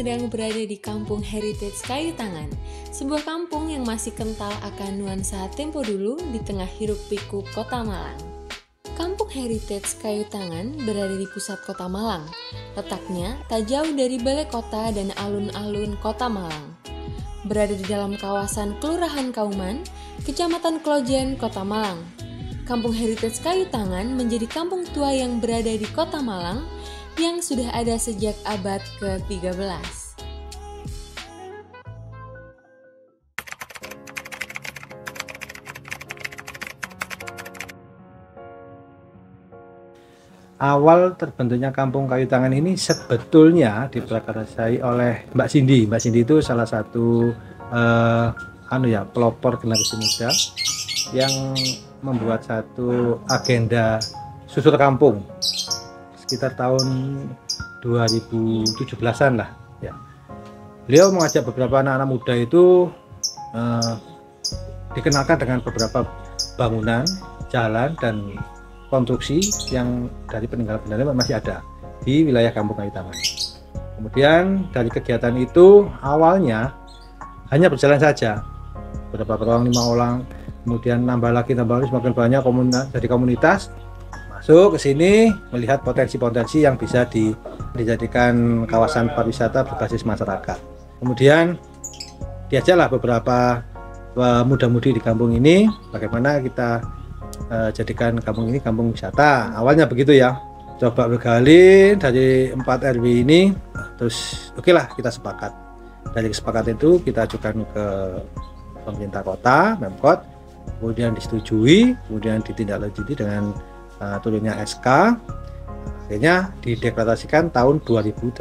sedang berada di Kampung Heritage Kayu Tangan, sebuah kampung yang masih kental akan nuansa tempo dulu di tengah hiruk-pikuk Kota Malang. Kampung Heritage Kayu Tangan berada di pusat Kota Malang, letaknya tak jauh dari balai kota dan alun-alun Kota Malang. Berada di dalam kawasan Kelurahan Kauman, Kecamatan Klojen, Kota Malang. Kampung Heritage Kayu Tangan menjadi kampung tua yang berada di Kota Malang yang sudah ada sejak abad ke-13. Awal terbentuknya Kampung Kayu Tangan ini sebetulnya diprakarsai oleh Mbak Cindy. Mbak Cindy itu salah satu pelopor generasi muda yang membuat satu agenda susur kampung sekitar tahun 2017-an lah ya. Beliau mengajak beberapa anak-anak muda itu dikenalkan dengan beberapa bangunan, jalan dan konstruksi yang dari peninggalan masih ada di wilayah Kampung Kayu Tangan. Kemudian dari kegiatan itu awalnya hanya berjalan saja, beberapa orang, 5 orang, kemudian nambah lagi semakin banyak dari komunitas masuk ke sini melihat potensi-potensi yang bisa dijadikan kawasan pariwisata berbasis masyarakat. Kemudian diajaklah beberapa muda-mudi di kampung ini bagaimana kita jadikan kampung ini kampung wisata. Awalnya begitu ya. Coba bergali dari 4 RW ini, terus oke lah kita sepakat. Dari kesepakatan itu kita ajukan ke pemerintah kota, Pemkot, kemudian disetujui, kemudian ditindaklanjuti dengan turunnya SK, akhirnya dideklarasikan tahun 2018.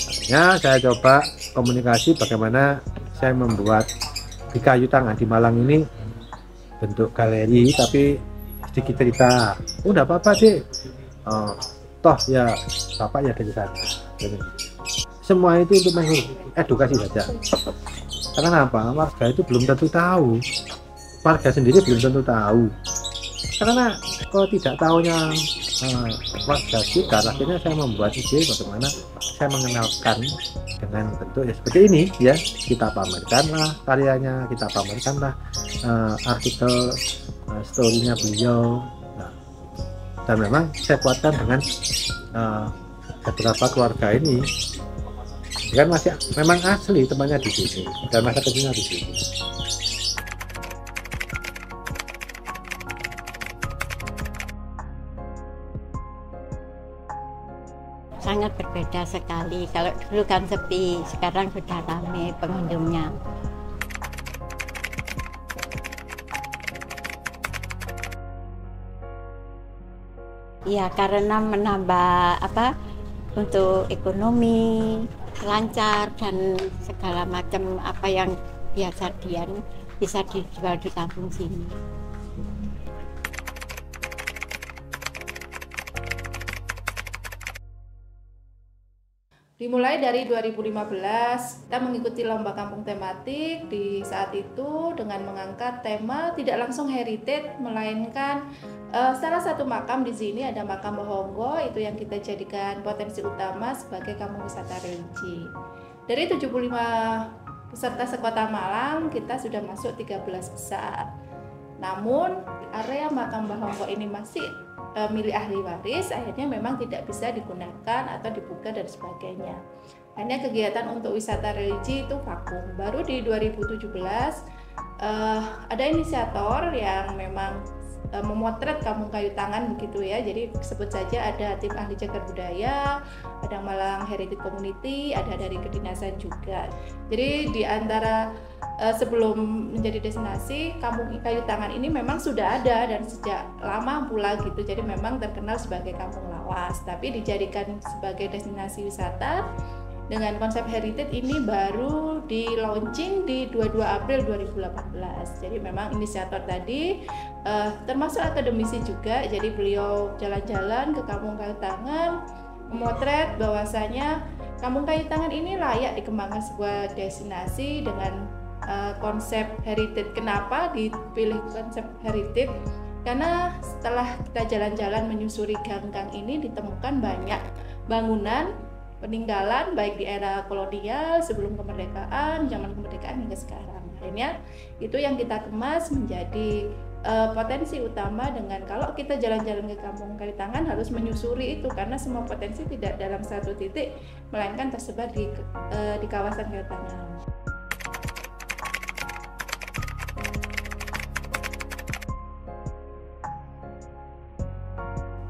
Akhirnya saya coba komunikasi bagaimana saya membuat di Kayu Tangan di Malang ini bentuk galeri tapi sedikit cerita. Oh enggak apa-apa sih, toh ya bapak ya dari sana. Semua itu untuk mengedukasi saja. Karena apa? Warga itu belum tentu tahu. Warga sendiri belum tentu tahu. Karena kalau tidak tahunya warga sekitar, akhirnya saya membuat ide bagaimana saya mengenalkan dengan bentuk ya seperti ini ya. Kita pamerkanlah karyanya, kita pamerkanlah artikel story-nya beliau. Nah, dan memang saya kuatkan dengan beberapa keluarga ini. Kan masih memang asli temannya di sini dan masa kecilnya di sini. Sangat berbeda sekali. Kalau dulu kan sepi, sekarang sudah ramai pengunjungnya. Ya karena menambah untuk ekonomi lancar dan segala macam apa yang biasa bisa dijual di kampung sini. Dimulai dari 2015, kita mengikuti lomba kampung tematik di saat itu dengan mengangkat tema tidak langsung heritage, melainkan salah satu makam di sini ada makam Bohonggo, itu yang kita jadikan potensi utama sebagai kampung wisata religi. Dari 75 peserta sekota Malang, kita sudah masuk 13 besar. Namun area makam Bohonggo ini masih milik ahli waris, akhirnya memang tidak bisa digunakan atau dibuka dan sebagainya. Hanya kegiatan untuk wisata religi itu vakum. Baru di 2017 ada inisiator yang memang memotret Kampung Kayu Tangan begitu ya. Jadi sebut saja ada tim ahli cagar budaya, ada Malang Heritage Community, ada dari kedinasan juga. Jadi di antara sebelum menjadi destinasi, Kampung Kayu Tangan ini memang sudah ada dan sejak lama pula gitu. Jadi memang terkenal sebagai kampung lawas, tapi dijadikan sebagai destinasi wisata dengan konsep heritage ini baru di launching di 22 April 2018. Jadi memang inisiator tadi termasuk akademisi juga. Jadi beliau jalan-jalan ke Kampung Kayu Tangan, memotret bahwasanya Kampung Kayu Tangan ini layak dikembangkan sebuah destinasi dengan konsep heritage. Kenapa dipilih konsep heritage? Karena setelah kita jalan-jalan menyusuri gang-gang ini ditemukan banyak bangunan peninggalan baik di era kolonial, sebelum kemerdekaan, zaman kemerdekaan hingga sekarang. Akhirnya itu yang kita kemas menjadi potensi utama, dengan kalau kita jalan-jalan ke Kampung Kayu Tangan harus menyusuri itu, karena semua potensi tidak dalam satu titik melainkan tersebar di kawasan Kayu Tangan.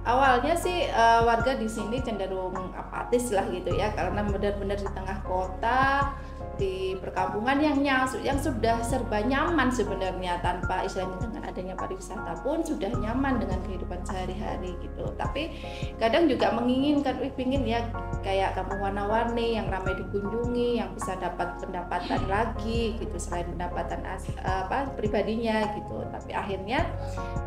Awalnya sih warga di sini cenderung apatis lah gitu ya, karena benar-benar di tengah kota, di perkampungan yang sudah serba nyaman sebenarnya, tanpa istilahnya dengan adanya pariwisata pun sudah nyaman dengan kehidupan sehari-hari gitu. Tapi kadang juga menginginkan, pingin ya kayak kampung warna-warni yang ramai dikunjungi, yang bisa dapat pendapatan lagi gitu selain pendapatan pribadinya gitu. Tapi akhirnya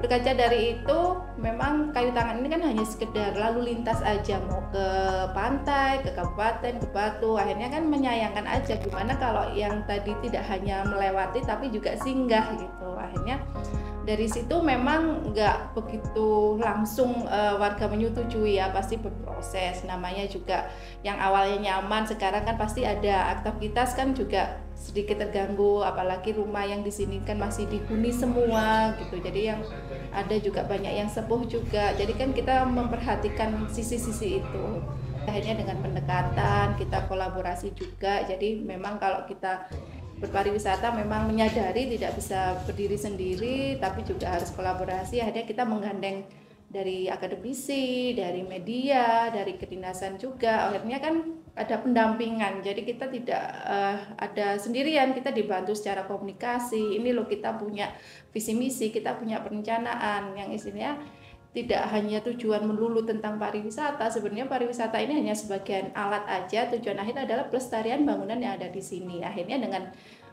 berkaca dari itu, memang Kayu Tangan ini kan hanya sekedar lalu lintas aja, mau ke pantai, ke kabupaten, ke Batu. Akhirnya kan menyayangkan aja gimana kalau yang tadi tidak hanya melewati tapi juga singgah gitu. Akhirnya dari situ memang nggak begitu langsung warga menyetujui ya, pasti berproses. Namanya juga yang awalnya nyaman, sekarang kan pasti ada aktivitas kan juga sedikit terganggu, apalagi rumah yang di sini kan masih dihuni semua gitu. Jadi yang ada juga banyak yang sepuh juga. Jadi kan kita memperhatikan sisi-sisi itu. Akhirnya dengan pendekatan kita kolaborasi juga. Jadi memang kalau kita berpariwisata memang menyadari tidak bisa berdiri sendiri, tapi juga harus kolaborasi. Akhirnya kita menggandeng dari akademisi, dari media, dari kedinasan juga. Akhirnya kan ada pendampingan. Jadi kita tidak ada sendirian, kita dibantu secara komunikasi. Ini loh kita punya visi misi, kita punya perencanaan yang isinya tidak hanya tujuan melulu tentang pariwisata. Sebenarnya pariwisata ini hanya sebagian alat aja, tujuan akhir adalah pelestarian bangunan yang ada di sini. Akhirnya dengan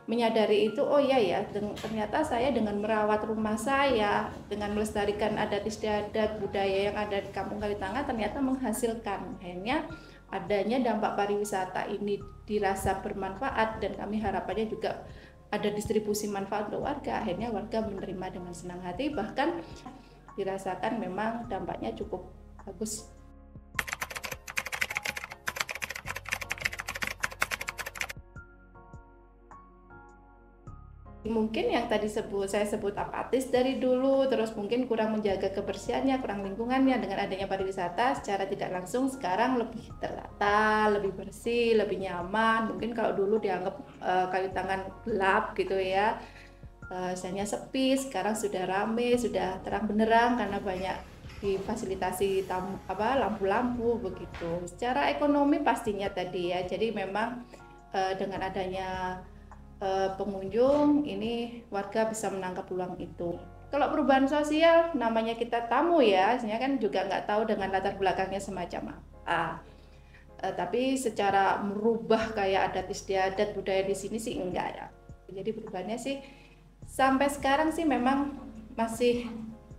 menyadari itu, oh iya ya, ternyata saya dengan merawat rumah saya, dengan melestarikan adat istiadat budaya yang ada di Kampung Kayu Tangan ternyata menghasilkan. Akhirnya adanya dampak pariwisata ini dirasa bermanfaat, dan kami harapannya juga ada distribusi manfaat untuk warga. Akhirnya warga menerima dengan senang hati, bahkan dirasakan memang dampaknya cukup bagus. Mungkin yang tadi saya sebut apatis dari dulu, terus mungkin kurang menjaga kebersihannya, kurang lingkungannya. Dengan adanya pariwisata secara tidak langsung sekarang lebih tertata, lebih bersih, lebih nyaman. Mungkin kalau dulu dianggap Kayu Tangan gelap gitu ya, misalnya sepi, sekarang sudah rame, sudah terang benderang karena banyak difasilitasi lampu-lampu begitu. Secara ekonomi pastinya tadi ya, jadi memang dengan adanya pengunjung ini warga bisa menangkap peluang itu. Kalau perubahan sosial namanya kita tamu ya, sebenarnya kan juga nggak tahu dengan latar belakangnya semacam apa. Tapi secara merubah kayak adat istiadat budaya di sini sih enggak ya. Jadi perubahannya sih sampai sekarang sih memang masih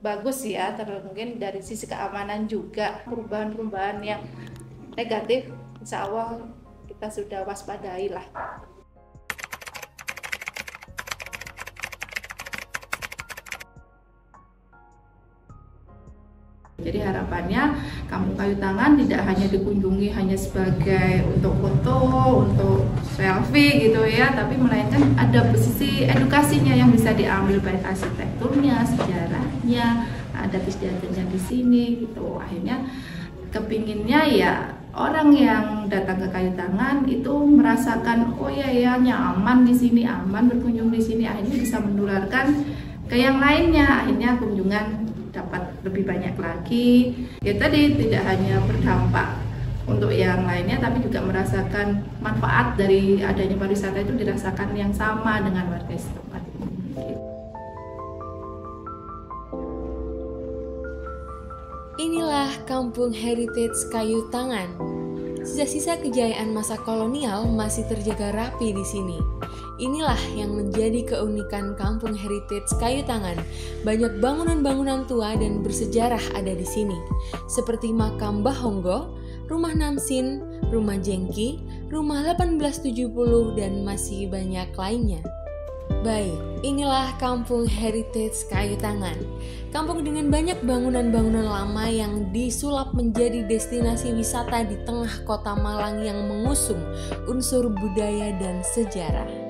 bagus ya, mungkin dari sisi keamanan juga. Perubahan-perubahan yang negatif insya Allah kita sudah waspadai lah. Jadi harapannya Kampung Kayu Tangan tidak hanya dikunjungi hanya sebagai untuk foto, untuk selfie gitu ya, tapi melainkan ada sisi edukasinya yang bisa diambil, baik arsitekturnya, sejarahnya, adat istiadatnya di sini gitu. Akhirnya kepinginnya ya orang yang datang ke Kayu Tangan itu merasakan oh ya nyaman di sini, aman berkunjung di sini. Akhirnya bisa menularkan ke yang lainnya. Akhirnya kunjungan dapat lebih banyak lagi. Ya tadi tidak hanya berdampak untuk yang lainnya, tapi juga merasakan manfaat dari adanya pariwisata itu dirasakan yang sama dengan warga setempat. Inilah Kampung Heritage Kayu Tangan. Sisa-sisa kejayaan masa kolonial masih terjaga rapi di sini. Inilah yang menjadi keunikan Kampung Heritage Kayu Tangan. Banyak bangunan-bangunan tua dan bersejarah ada di sini, seperti makam Mbah Honggo, rumah Namsin, rumah Jengki, rumah 1870, dan masih banyak lainnya. Baik, inilah Kampung Heritage Kayu Tangan. Kampung dengan banyak bangunan-bangunan lama yang disulap menjadi destinasi wisata di tengah kota Malang yang mengusung unsur budaya dan sejarah.